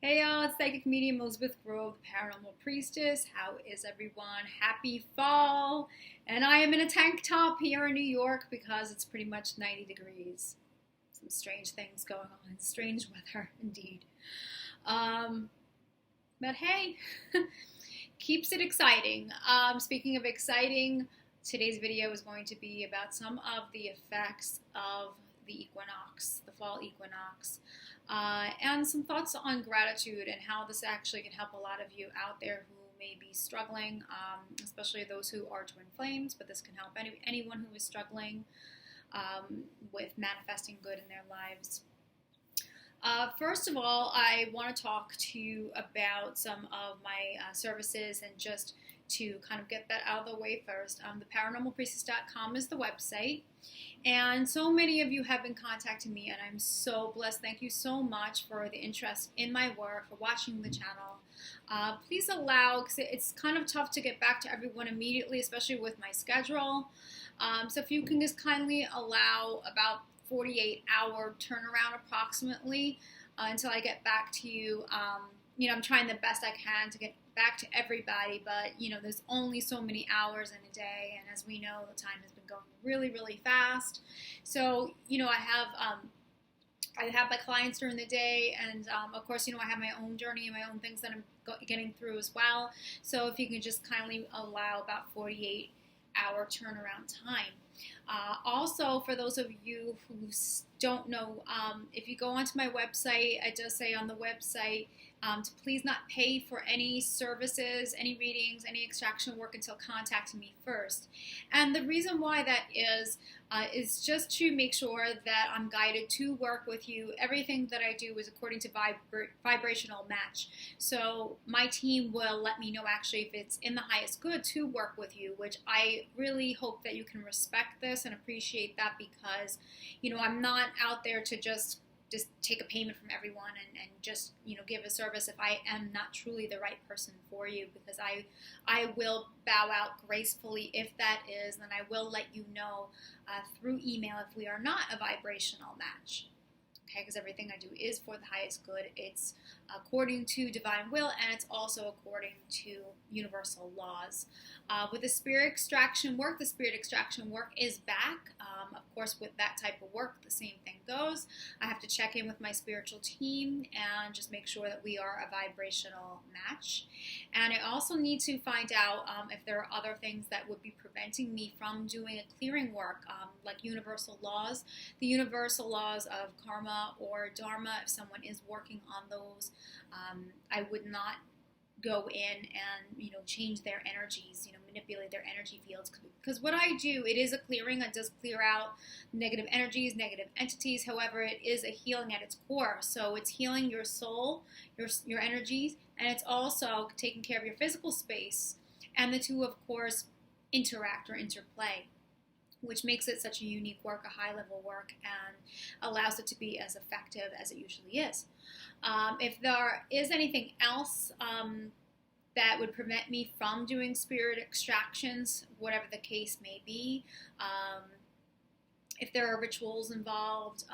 Hey y'all, it's Psychic Medium Elizabeth Grove, Paranormal Priestess. How is everyone? Happy fall! And I am in a tank top here in New York because it's pretty much 90 degrees. Some strange things going on. Strange weather, indeed. Um, but hey, keeps it exciting. Speaking of exciting, today's video is going to be about some of the effects of the equinox, the fall equinox, and some thoughts on gratitude and how this actually can help a lot of you out there who may be struggling, especially those who are twin flames, but this can help anyone who is struggling with manifesting good in their lives. First of all, I want to talk to you about some of my services and just to kind of get that out of the way first. The paranormalpriestess.com is the website. And so many of you have been contacting me, and I'm so blessed. Thank you so much for the interest in my work, for watching the channel. Please allow, because it's kind of tough to get back to everyone immediately, especially with my schedule. So if you can just kindly allow about 48-hour turnaround approximately until I get back to you. I'm trying the best I can to get back to everybody, but there's only so many hours in a day, and as we know, the time has been going really, really fast. So I have my clients during the day, and of course, I have my own journey and my own things that I'm getting through as well. So if you can just kindly allow about 48-hour turnaround time. Also, for those of you who don't know, if you go onto my website, it does say on the website to please not pay for any services, any readings, any extraction work until contacting me first. And the reason why that is just to make sure that I'm guided to work with you. Everything that I do is according to vibrational match. So my team will let me know actually if it's in the highest good to work with you, which I really hope that you can respect this and appreciate that, because I'm not out there to just take a payment from everyone and just give a service if I am not truly the right person for you, because I will bow out gracefully if that is, and I will let you know through email if we are not a vibrational match. Okay, because everything I do is for the highest good. It's according to divine will, and it's also according to universal laws. With the spirit extraction work is back. Of course, with that type of work, the same thing goes. I have to check in with my spiritual team and just make sure that we are a vibrational match. And I also need to find out if there are other things that would be preventing me from doing a clearing work, like universal laws. The universal laws of karma or dharma, if someone is working on those, I would not go in and change their energies, manipulate their energy fields, because what I do, it is a clearing. It does clear out negative energies, negative entities. However, it is a healing at its core. So it's healing your soul, your energies, and it's also taking care of your physical space, and the two, of course, interact or interplay, which makes it such a unique work, a high-level work, and allows it to be as effective as it usually is. If there is anything else that would prevent me from doing spirit extractions, whatever the case may be, if there are rituals involved,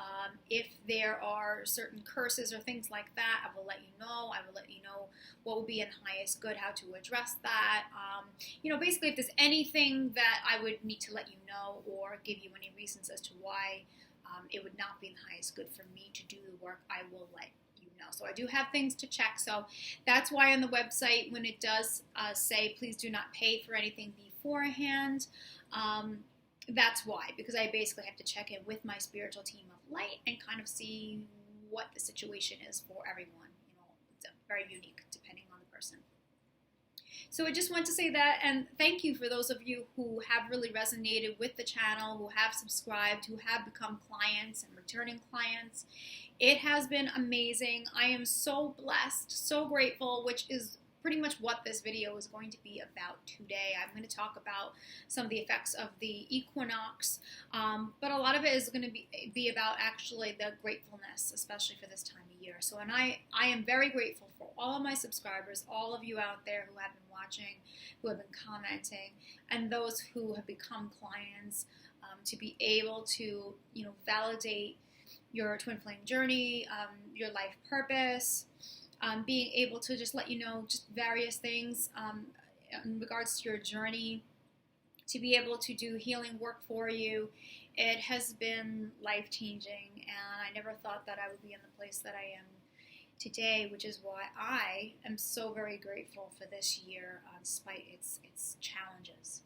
if there are certain curses or things like that, I will let you know. I will let you know what will be in highest good, how to address that. Basically, if there's anything that I would need to let you know or give you any reasons as to why it would not be in the highest good for me to do the work, I will let you know. So I do have things to check. So that's why on the website, when it does say, please do not pay for anything beforehand, that's why, because I basically have to check in with my spiritual team of light and kind of see what the situation is for everyone. It's very unique depending on the person. So I just want to say that, and thank you for those of you who have really resonated with the channel, who have subscribed, who have become clients and returning clients. It has been amazing. I am so blessed, so grateful, which is pretty much what this video is going to be about today. I'm going to talk about some of the effects of the equinox, but a lot of it is going to be about actually the gratefulness, especially for this time of year. So, and I am very grateful for all of my subscribers, all of you out there who have been watching, who have been commenting, and those who have become clients, to be able to, validate your twin flame journey, your life purpose, being able to just let you know just various things in regards to your journey, to be able to do healing work for you. It has been life-changing, and I never thought that I would be in the place that I am today, which is why I am so very grateful for this year, despite its challenges.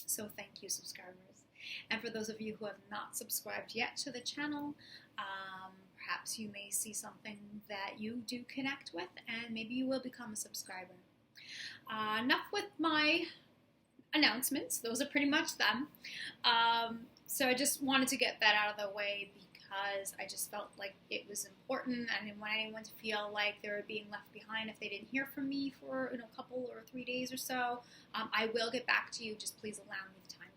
So thank you, subscribers. And for those of you who have not subscribed yet to the channel, perhaps you may see something that you do connect with, and maybe you will become a subscriber. Enough with my announcements. Those are pretty much them. So I just wanted to get that out of the way because I just felt like it was important. I didn't want anyone to feel like they were being left behind if they didn't hear from me for a couple or 3 days or so. I will get back to you. Just please allow me the time.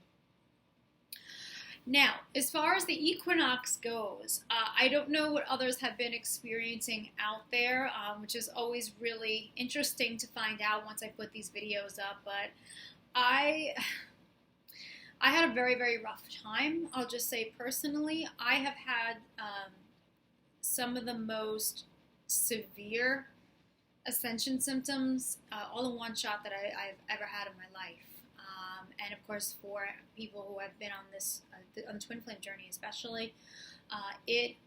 Now, as far as the equinox goes, I don't know what others have been experiencing out there, which is always really interesting to find out once I put these videos up, but I had a very, very rough time. I'll just say personally, I have had some of the most severe ascension symptoms all in one shot that I've ever had in my life. And of course, for people who have been on this, on the twin flame journey especially, it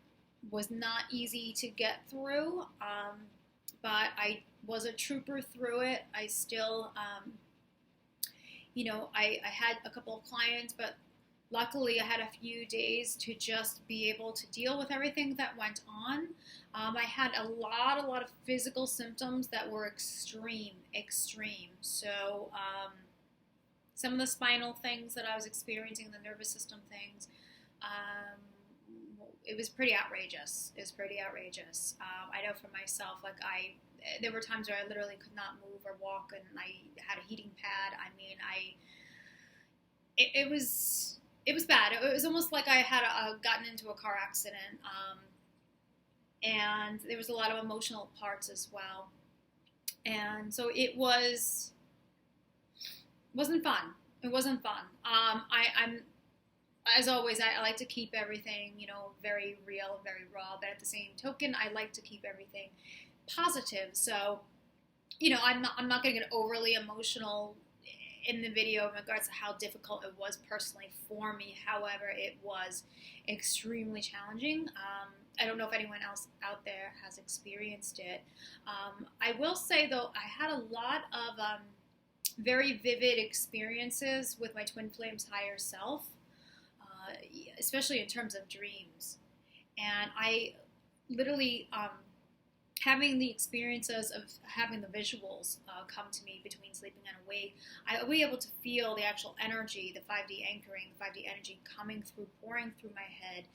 was not easy to get through, but I was a trooper through it. I still, I had a couple of clients, but luckily I had a few days to just be able to deal with everything that went on. I had a lot of physical symptoms that were extreme. So, some of the spinal things that I was experiencing, the nervous system things, it was pretty outrageous. I know for myself, like there were times where I literally could not move or walk, and I had a heating pad. I mean, it was bad. It was almost like I had gotten into a car accident, and there was a lot of emotional parts as well. And so it wasn't fun. It wasn't fun. I'm, as always, I like to keep everything, very real, very raw, but at the same token, I like to keep everything positive. So, I'm not going to get overly emotional in the video in regards to how difficult it was personally for me. However, it was extremely challenging. I don't know if anyone else out there has experienced it. I will say, though, I had a lot of very vivid experiences with my twin flame's higher self, especially in terms of dreams. And I literally, having the experiences of having the visuals come to me between sleeping and awake, I'll be able to feel the actual energy, the 5D anchoring, the 5D energy coming through, pouring through my head,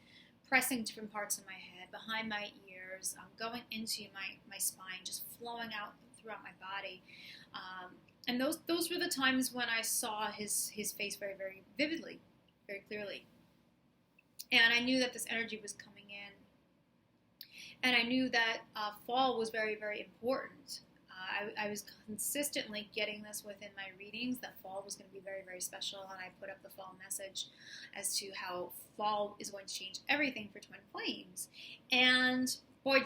pressing different parts of my head, behind my ears, going into my spine, just flowing out throughout my body. And those were the times when I saw his face very, very vividly, very clearly. And I knew that this energy was coming in. And I knew that fall was very, very important. I was consistently getting this within my readings, that fall was going to be very, very special. And I put up the fall message as to how fall is going to change everything for twin flames. And boy,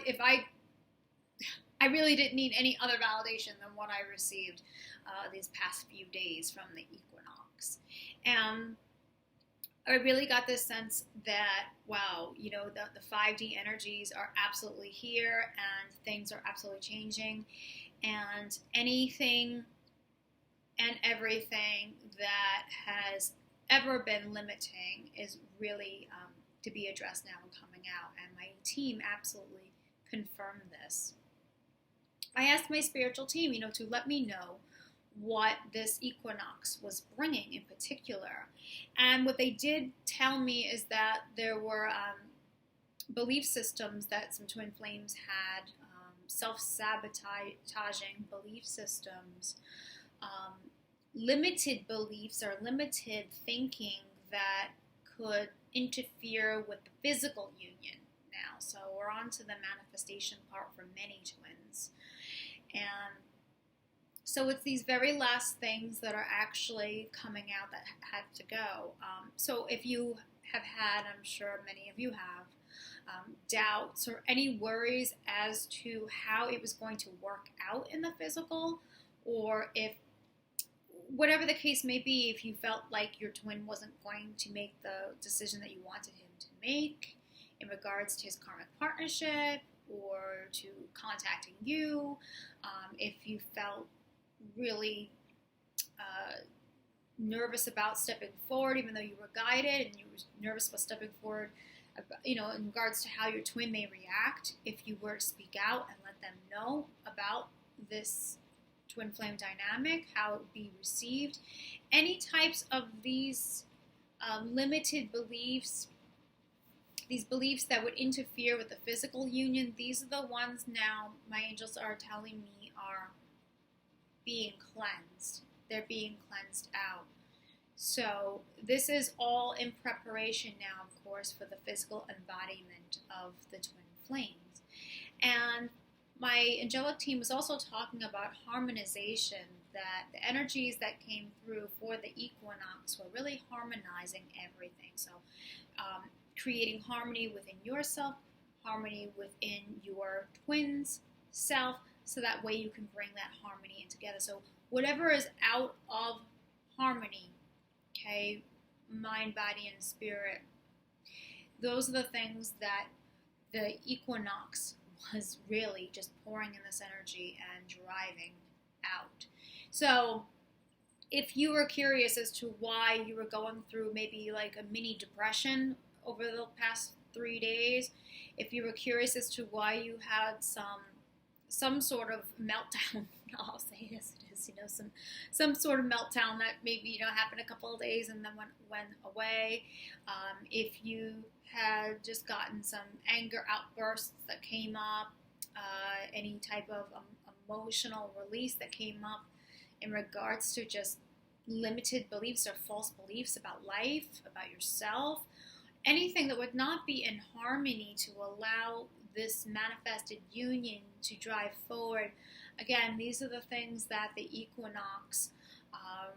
I really didn't need any other validation than what I received these past few days from the equinox. And I really got this sense that, wow, the 5D energies are absolutely here, and things are absolutely changing, and anything and everything that has ever been limiting is really to be addressed now and coming out, and my team absolutely confirmed this. I asked my spiritual team, to let me know what this equinox was bringing in particular. And what they did tell me is that there were belief systems that some twin flames had, self-sabotaging belief systems, limited beliefs or limited thinking that could interfere with the physical union now. So we're on to the manifestation part for many twins. And so it's these very last things that are actually coming out that had to go. So if you have had, I'm sure many of you have, doubts or any worries as to how it was going to work out in the physical, or if, whatever the case may be, if you felt like your twin wasn't going to make the decision that you wanted him to make in regards to his karmic partnership or to contacting you, if you felt really nervous about stepping forward, even though you were guided, and you were nervous about stepping forward, in regards to how your twin may react, if you were to speak out and let them know about this twin flame dynamic, how it would be received, any types of these limited beliefs, these beliefs that would interfere with the physical union, these are the ones now my angels are telling me are being cleansed. They're being cleansed out. So this is all in preparation now, of course, for the physical embodiment of the twin flames. And my angelic team was also talking about harmonization, that the energies that came through for the equinox were really harmonizing everything. So creating harmony within yourself, harmony within your twin's self, so that way you can bring that harmony in together. So whatever is out of harmony, okay, mind, body, and spirit, those are the things that the equinox was really just pouring in this energy and driving out. So if you were curious as to why you were going through maybe like a mini depression over the past 3 days, if you were curious as to why you had some sort of meltdown, I'll say this, it is, some sort of meltdown that maybe, happened a couple of days and then went away. If you had just gotten some anger outbursts that came up, any type of emotional release that came up in regards to just limited beliefs or false beliefs about life, about yourself, anything that would not be in harmony to allow this manifested union to drive forward. Again, these are the things that the equinox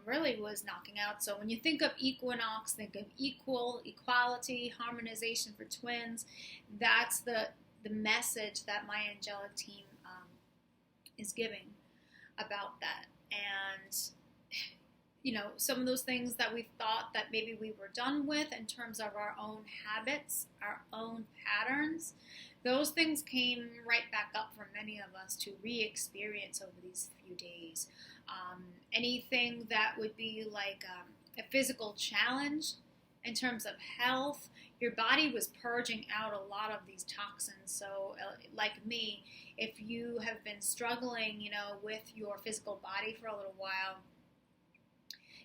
really was knocking out. So when you think of equinox, think of equality, harmonization for twins. That's the message that my angelic team is giving about that. And some of those things that we thought that maybe we were done with in terms of our own habits, our own patterns, those things came right back up for many of us to re-experience over these few days. Anything that would be like a physical challenge in terms of health, your body was purging out a lot of these toxins. So like me, if you have been struggling, with your physical body for a little while,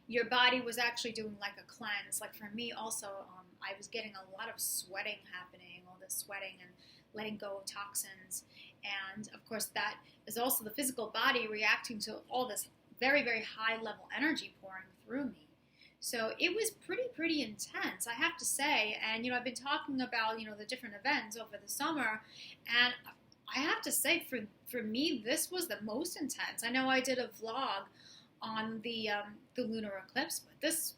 your body was actually doing like a cleanse. Like for me also, I was getting a lot of sweating happening, all this sweating and letting go of toxins. And of course that is also the physical body reacting to all this very, very high level energy pouring through me. So it was pretty intense, I have to say. And, I've been talking about, the different events over the summer, and I have to say for me, this was the most intense. I know I did a vlog on the lunar eclipse, but this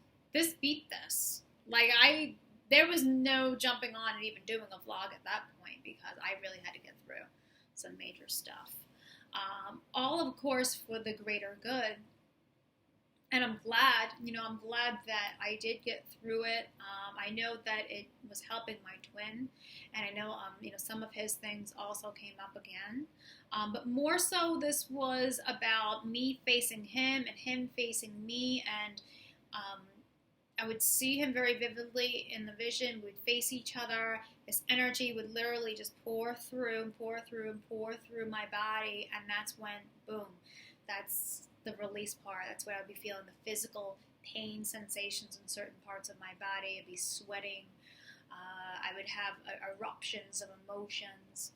beat this. Like there was no jumping on and even doing a vlog at that point, because I really had to get through some major stuff. All of course for the greater good. And I'm glad, that I did get through it. I know that it was helping my twin, and I know, some of his things also came up again. But more so, this was about me facing him and him facing me, and I would see him very vividly in the vision. We'd face each other. This energy would literally just pour through and pour through and pour through my body, and that's when, boom, that's the release part. That's where I'd be feeling the physical pain sensations in certain parts of my body. I'd be sweating. I would have eruptions of emotions.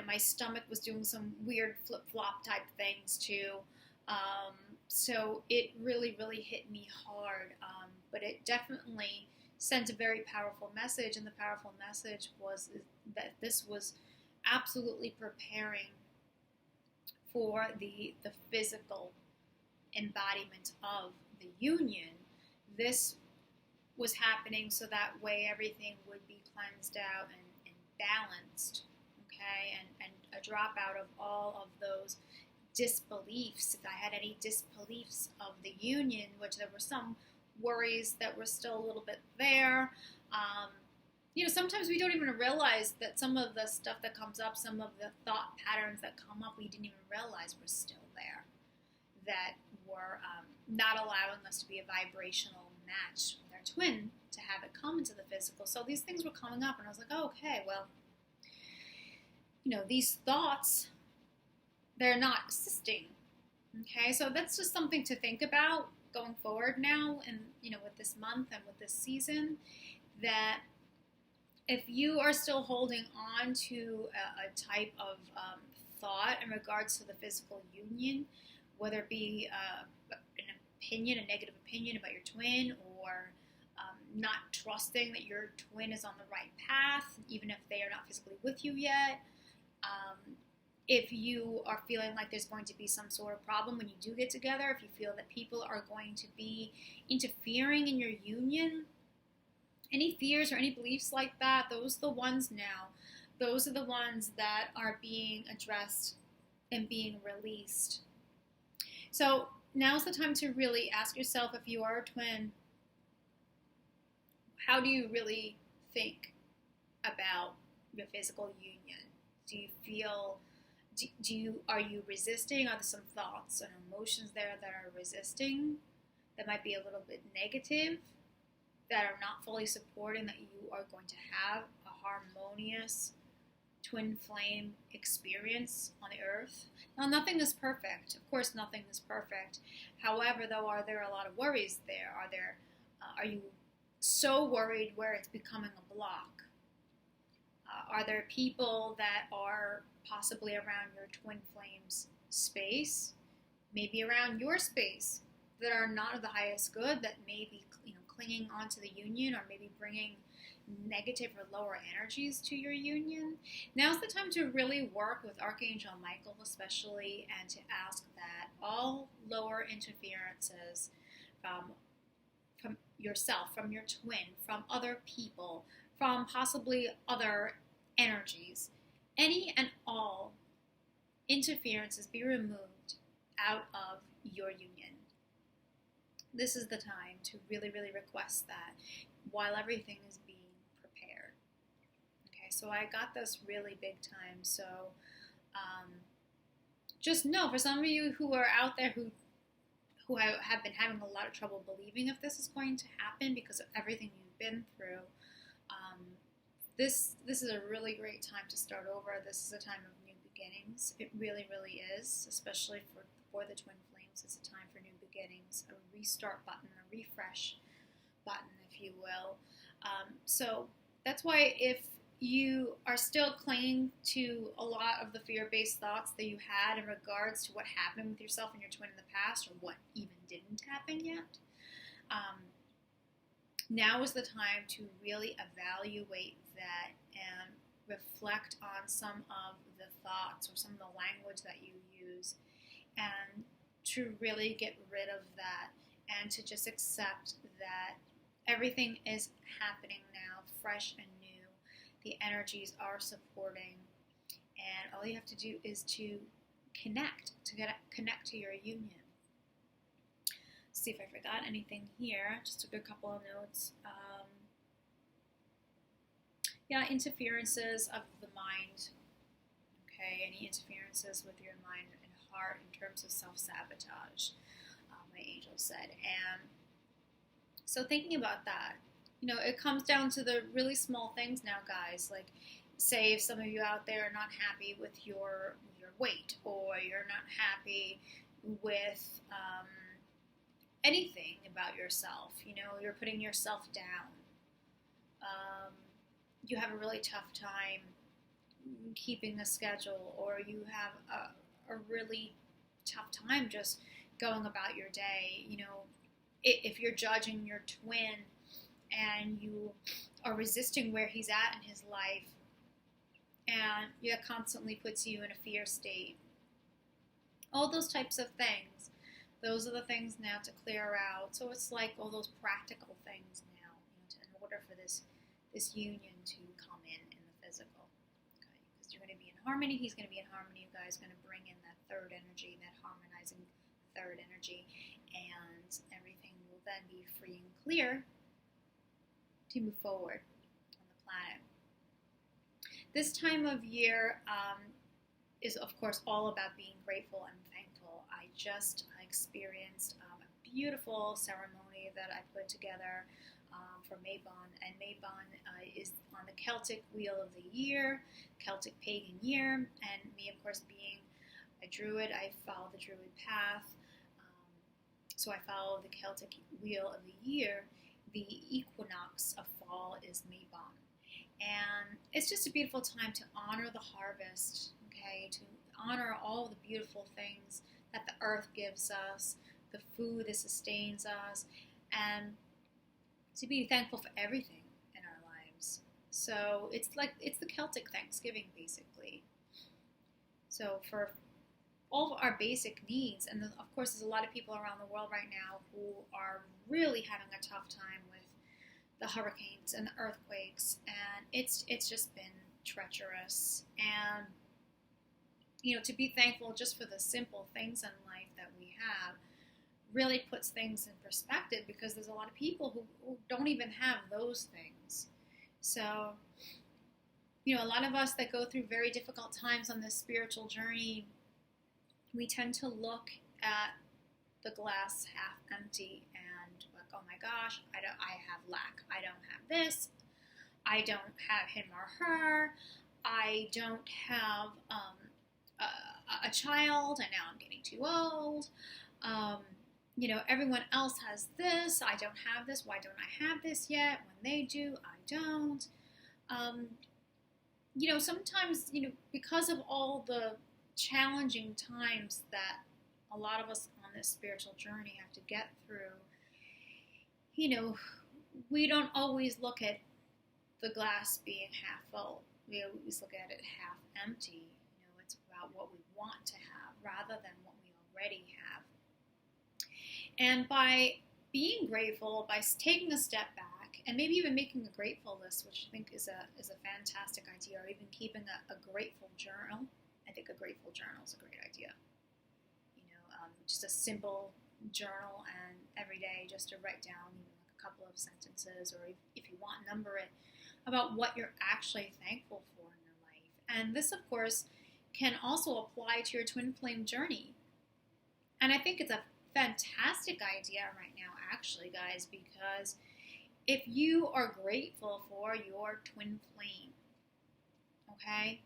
My stomach was doing some weird flip-flop type things too. So it really, really hit me hard. But it definitely sent a very powerful message, and the powerful message was that this was absolutely preparing for the physical embodiment of the union. This was happening so that way everything would be cleansed out and balanced, okay, and a dropout of all of those disbeliefs. If I had any disbeliefs of the union, which there were some worries that were still a little bit there. Sometimes we don't even realize that some of the stuff that comes up, some of the thought patterns that come up, we didn't even realize were still there, that were not allowing us to be a vibrational match with our twin to have it come into the physical. So these things were coming up, and I was like, oh, okay, well, these thoughts, they're not assisting. Okay, so that's just something to think about going forward now, and with this month and with this season, that if you are still holding on to a type of thought in regards to the physical union, whether it be an opinion, a negative opinion about your twin, or not trusting that your twin is on the right path, even if they are not physically with you yet, if you are feeling like there's going to be some sort of problem when you do get together, if you feel that people are going to be interfering in your union, any fears or any beliefs like that, those are the ones now. Those are the ones that are being addressed and being released. So now's the time to really ask yourself, if you are a twin, how do you really think about your physical union? Do you feel, are you resisting? Are there some thoughts and emotions there that are resisting, that might be a little bit negative, that are not fully supporting that you are going to have a harmonious twin flame experience on the earth? Now, nothing is perfect. Of course, nothing is perfect. However, though, are there a lot of worries there? Are you so worried where it's becoming a block? Are there people that are possibly around your twin flames space, maybe around your space, that are not of the highest good, that may be clinging onto the union, or maybe bringing negative or lower energies to your union? Now's the time to really work with Archangel Michael especially, and to ask that all lower interferences from yourself, from your twin, from other people, from possibly other energies, any and all interferences be removed out of your union. This is the time to really, really request that while everything is being prepared. Okay, so I got this really big time. So just know, for some of you who are out there who have been having a lot of trouble believing if this is going to happen because of everything you've been through, this is a really great time to start over. This is a time of new beginnings. It really, really is, especially for the twin flames. It's a time for new beginnings, a restart button, a refresh button, if you will. So that's why, if you are still clinging to a lot of the fear-based thoughts that you had in regards to what happened with yourself and your twin in the past, or what even didn't happen yet, now is the time to really evaluate that and reflect on some of the thoughts or some of the language that you use, and to really get rid of that, and to just accept that everything is happening now, fresh and new. The energies are supporting, and all you have to do is to connect to your union. See if I forgot anything here. Just took a couple of notes. Interferences of the mind. Okay, any interferences with your mind and heart in terms of self-sabotage, my angel said. And so thinking about that, it comes down to the really small things now, guys. Like, say if some of you out there are not happy with your weight, or you're not happy with anything about yourself, you're putting yourself down. You have a really tough time keeping a schedule, or you have a really tough time just going about your day. If you're judging your twin and you are resisting where he's at in his life, and that constantly puts you in a fear state. All those types of things, those are the things now to clear out. So it's like all those practical things now, in order for this this union to come in the physical. Okay, because you're going to be in harmony, he's going to be in harmony. You guys are going to bring in that third energy, that harmonizing third energy, and everything will then be free and clear to move forward on the planet. This time of year is, of course, all about being grateful and thankful. I just experienced a beautiful ceremony that I put together for Mabon, and Mabon is on the Celtic wheel of the year, Celtic pagan year, and me, of course, being a Druid, I follow the Druid path, so I follow the Celtic wheel of the year. The equinox of fall is Mabon, and it's just a beautiful time to honor the harvest, okay, to honor all the beautiful things that the earth gives us, the food that sustains us, and to be thankful for everything in our lives. So it's the Celtic Thanksgiving, basically. So for all of our basic needs, and of course there's a lot of people around the world right now who are really having a tough time with the hurricanes and the earthquakes, and it's just been treacherous. And to be thankful just for the simple things in life that we have really puts things in perspective, because there's a lot of people who don't even have those things. So, a lot of us that go through very difficult times on this spiritual journey, we tend to look at the glass half empty and like, oh my gosh, I have lack. I don't have this. I don't have him or her. I don't have a child, and now I'm getting too old. Everyone else has this. I don't have this. Why don't I have this yet? When they do, I don't. Sometimes, because of all the challenging times that a lot of us on this spiritual journey have to get through, we don't always look at the glass being half full. We always look at it half empty. It's about what we want to have rather than what we already have. And by being grateful, by taking a step back, and maybe even making a grateful list, which I think is a fantastic idea, or even keeping a grateful journal. I think a grateful journal is a great idea. Just a simple journal, and every day just to write down even like a couple of sentences, or if you want, number it, about what you're actually thankful for in your life. And this, of course, can also apply to your twin flame journey. And I think it's a fantastic idea right now, actually, guys, because if you are grateful for your twin flame, okay,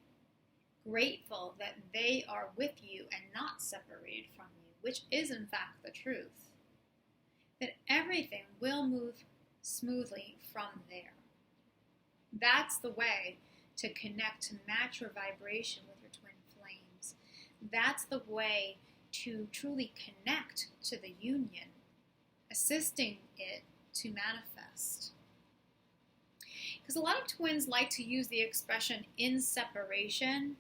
grateful that they are with you and not separated from you, which is in fact the truth, that everything will move smoothly from there. That's the way to connect, to match your vibration with your twin flames. That's the way to truly connect to the union, assisting it to manifest. Because a lot of twins like to use the expression in separation,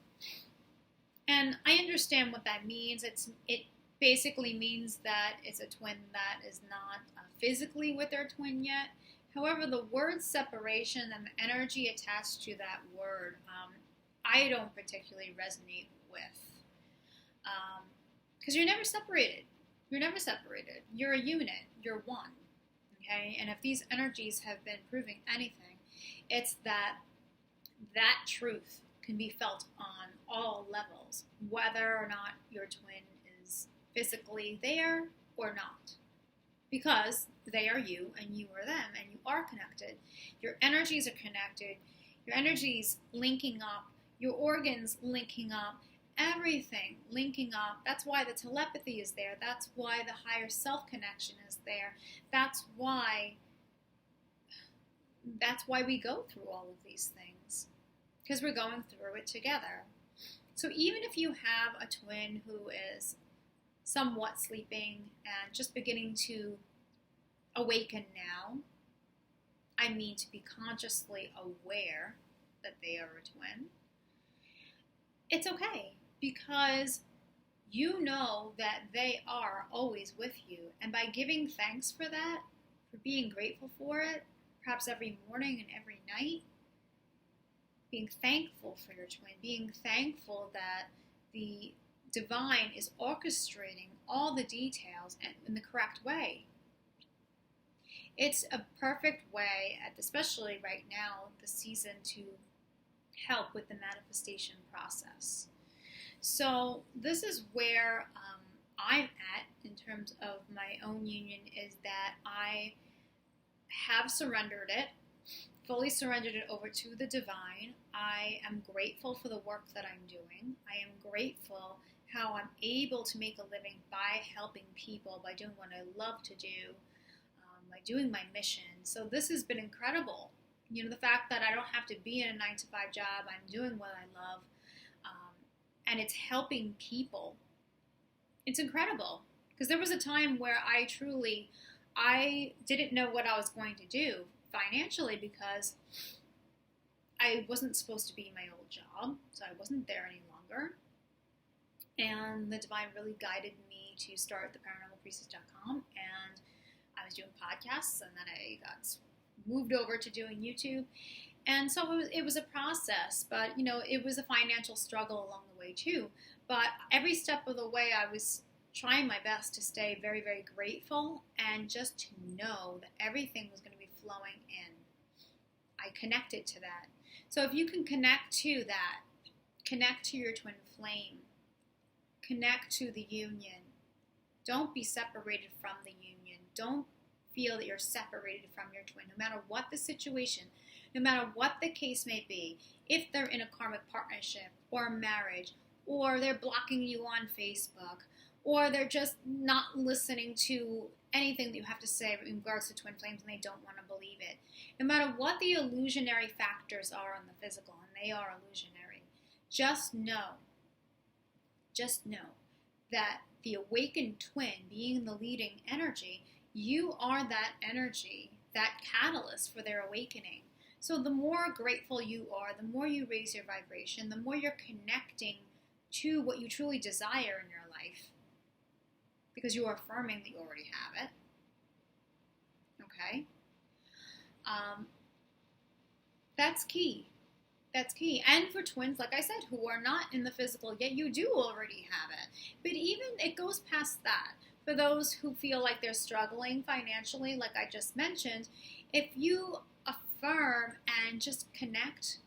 and I understand what that means. It basically means that it's a twin that is not physically with their twin yet. However, the word separation and the energy attached to that word, I don't particularly resonate with. Because you're never separated. You're never separated. You're a unit. You're one. Okay? And if these energies have been proving anything, it's that truth can be felt on all levels, whether or not your twin is physically there or not. Because they are you and you are them, and you are connected. Your energies are connected. Your energies linking up. Your organs linking up. Everything linking up. That's why the telepathy is there. That's why the higher self connection is there. That's why we go through all of these things, because we're going through it together. So even if you have a twin who is somewhat sleeping and just beginning to awaken now, I mean to be consciously aware that they are a twin, it's okay, because you know that they are always with you. And by giving thanks for that, for being grateful for it, perhaps every morning and every night, being thankful for your twin, being thankful that the divine is orchestrating all the details in the correct way. It's a perfect way, especially right now, the season, to help with the manifestation process. So this is where I'm at in terms of my own union, is that I have surrendered it, fully surrendered it over to the divine. I am grateful for the work that I'm doing. I am grateful how I'm able to make a living by helping people, by doing what I love to do, by doing my mission. So this has been incredible. You know, the fact that I don't have to be in a 9-to-5 job, I'm doing what I love, and it's helping people. It's incredible. Because there was a time where I didn't know what I was going to do financially, because I wasn't supposed to be in my old job, so I wasn't there any longer. And the divine really guided me to start the paranormalpriestess.com, and I was doing podcasts, and then I got moved over to doing YouTube. And so it was a process, but you know, it was a financial struggle along the way too. But every step of the way, I was trying my best to stay very, very grateful, and just to know that everything was going to be flowing in. I connected to that. So if you can connect to that, connect to your twin flame, connect to the union. Don't be separated from the union. Don't feel that you're separated from your twin, no matter what the situation, no matter what the case may be. If they're in a karmic partnership or a marriage, or they're blocking you on Facebook, or they're just not listening to anything that you have to say in regards to twin flames, and they don't want to believe it. No matter what the illusionary factors are on the physical, and they are illusionary, just know that the awakened twin, being the leading energy, you are that energy, that catalyst for their awakening. So the more grateful you are, the more you raise your vibration, the more you're connecting to what you truly desire in your life, because you are affirming that you already have it. Okay? That's key. That's key. And for twins, like I said, who are not in the physical, yet you do already have it. But even it goes past that. For those who feel like they're struggling financially, like I just mentioned, if you affirm and just connect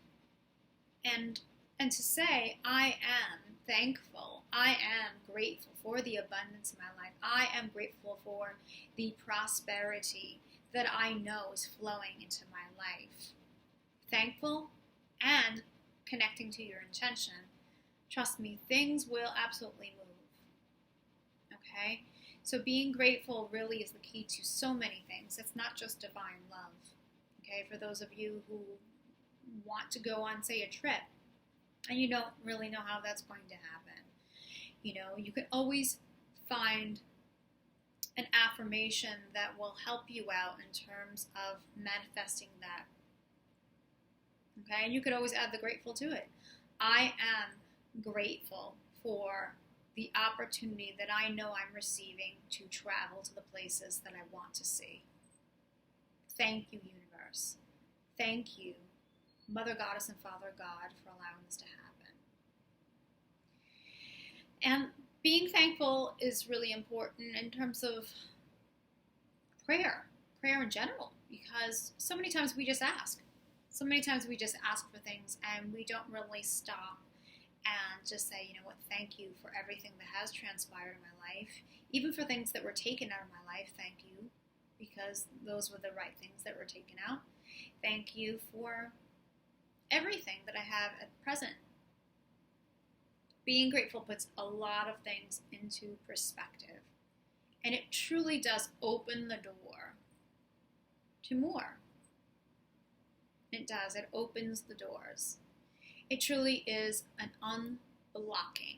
and to say, I am thankful, I am grateful for the abundance in my life, I am grateful for the prosperity that I know is flowing into my life. Thankful and connecting to your intention, trust me, things will absolutely move. Okay? So being grateful really is the key to so many things. It's not just divine love. Okay? For those of you who want to go on, say, a trip, and you don't really know how that's going to happen, you know, you can always find an affirmation that will help you out in terms of manifesting that. Okay, and you could always add the grateful to it. I am grateful for the opportunity that I know I'm receiving to travel to the places that I want to see. Thank you, universe. Thank you, Mother Goddess and Father God, for allowing this to happen. And being thankful is really important in terms of prayer in general, because so many times we just ask. So many times we just ask for things and we don't really stop and just say, you know what, thank you for everything that has transpired in my life. Even for things that were taken out of my life, thank you, because those were the right things that were taken out. Thank you for everything that I have at present. Being grateful puts a lot of things into perspective. And it truly does open the door to more. It does. It opens the doors. It truly is an unblocking.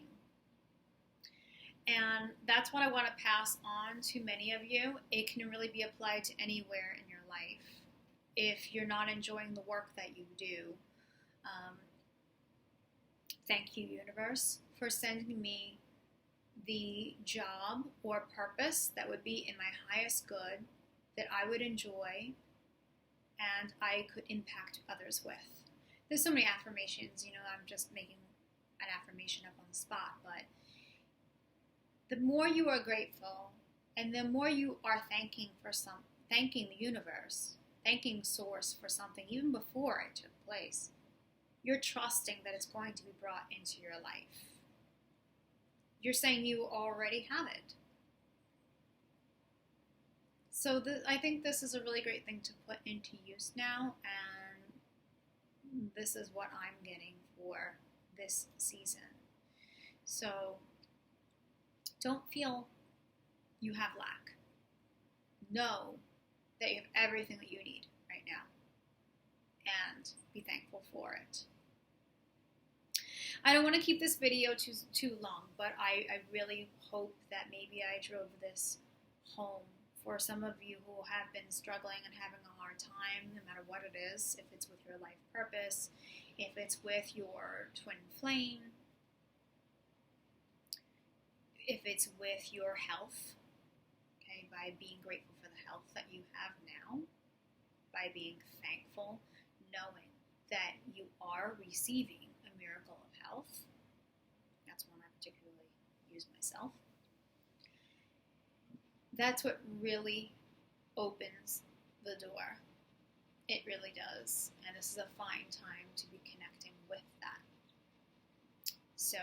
And that's what I want to pass on to many of you. It can really be applied to anywhere in your life. If you're not enjoying the work that you do, thank you, universe, for sending me the job or purpose that would be in my highest good, that I would enjoy, and I could impact others with. There's so many affirmations, I'm just making an affirmation up on the spot, but the more you are grateful and the more you are thanking the universe, thanking source for something even before it took place, you're trusting that it's going to be brought into your life. You're saying you already have it. So I think this is a really great thing to put into use now, and this is what I'm getting for this season. So don't feel you have lack. Know that you have everything that you need right now, and be thankful for it. I don't want to keep this video too long, but I really hope that maybe I drove this home for some of you who have been struggling and having a hard time, no matter what it is, if it's with your life purpose, if it's with your twin flame, if it's with your health, okay, by being grateful for the health that you have now, by being thankful, knowing that you are receiving a miracle of health. That's one I particularly use myself. That's what really opens the door. It really does. And this is a fine time to be connecting with that. So,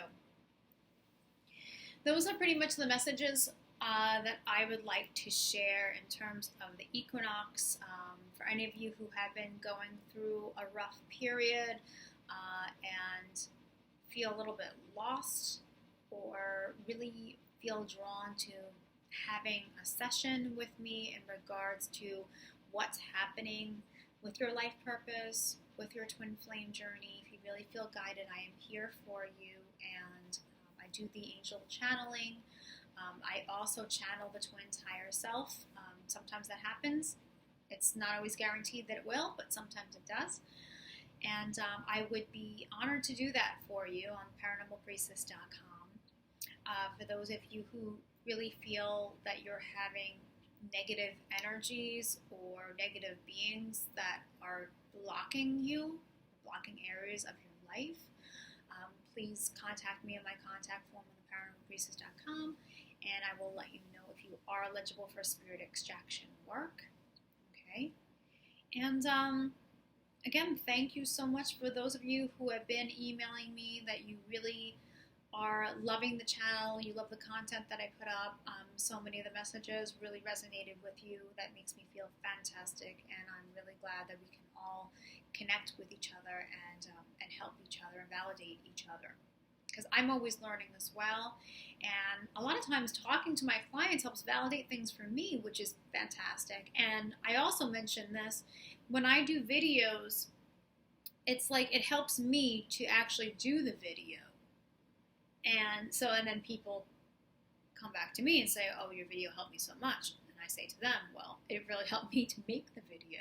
those are pretty much the messages that I would like to share in terms of the equinox. For any of you who have been going through a rough period and feel a little bit lost, or really feel drawn to having a session with me in regards to what's happening with your life purpose, with your twin flame journey, if you really feel guided, I am here for you, and I do the angel channeling. I also channel the twin's higher self. Sometimes that happens. It's not always guaranteed that it will, but sometimes it does. And I would be honored to do that for you on paranormalpriestess.com. For those of you who really feel that you're having negative energies or negative beings that are blocking you, blocking areas of your life, please contact me in my contact form on paranormalpriestess.com, and I will let you know if you are eligible for spirit extraction work. Okay? And again, thank you so much for those of you who have been emailing me that you really are loving the channel, you love the content that I put up. So many of the messages really resonated with you. That makes me feel fantastic, and I'm really glad that we can all connect with each other and help each other and validate each other. Because I'm always learning as well, and a lot of times talking to my clients helps validate things for me, which is fantastic. And I also mentioned this, when I do videos, it's like it helps me to actually do the video. And then people come back to me and say, oh, your video helped me so much. And I say to them, well, it really helped me to make the video.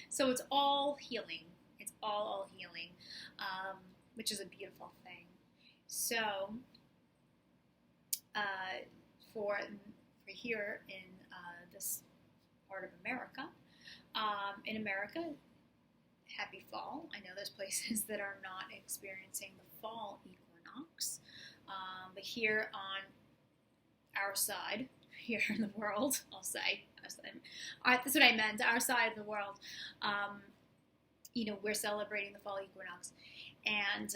So it's all healing. It's all healing, which is a beautiful thing. So for here in this part of America, happy fall. I know there's places that are not experiencing the fall equinox. But here on our side, here in the world, that's what I meant, our side of the world, we're celebrating the fall equinox. And,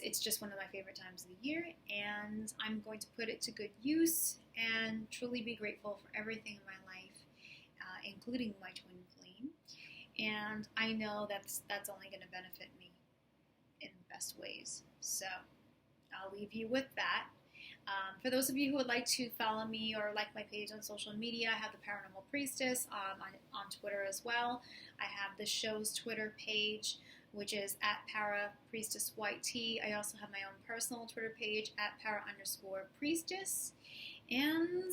it's just one of my favorite times of the year, and I'm going to put it to good use and truly be grateful for everything in my life, including my twin flame. And I know that's only going to benefit me in the best ways. So I'll leave you with that. For those of you who would like to follow me or like my page on social media, I have the Paranormal Priestess on Twitter as well. I have the show's Twitter page, which is at @ParaPriestessYT. I also have my own personal Twitter page at @para_priestess. And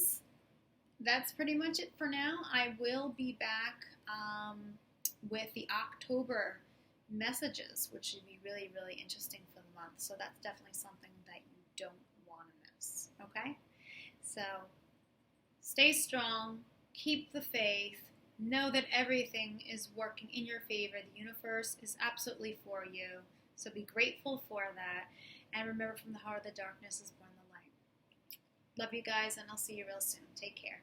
that's pretty much it for now. I will be back with the October messages, which should be really, really interesting for the month. So that's definitely something that you don't want to miss. Okay? So stay strong, keep the faith, Know that everything is working in your favor. The universe is absolutely for you. So be grateful for that. And remember, from the heart of the darkness is born the light. Love you guys, and I'll see you real soon. Take care.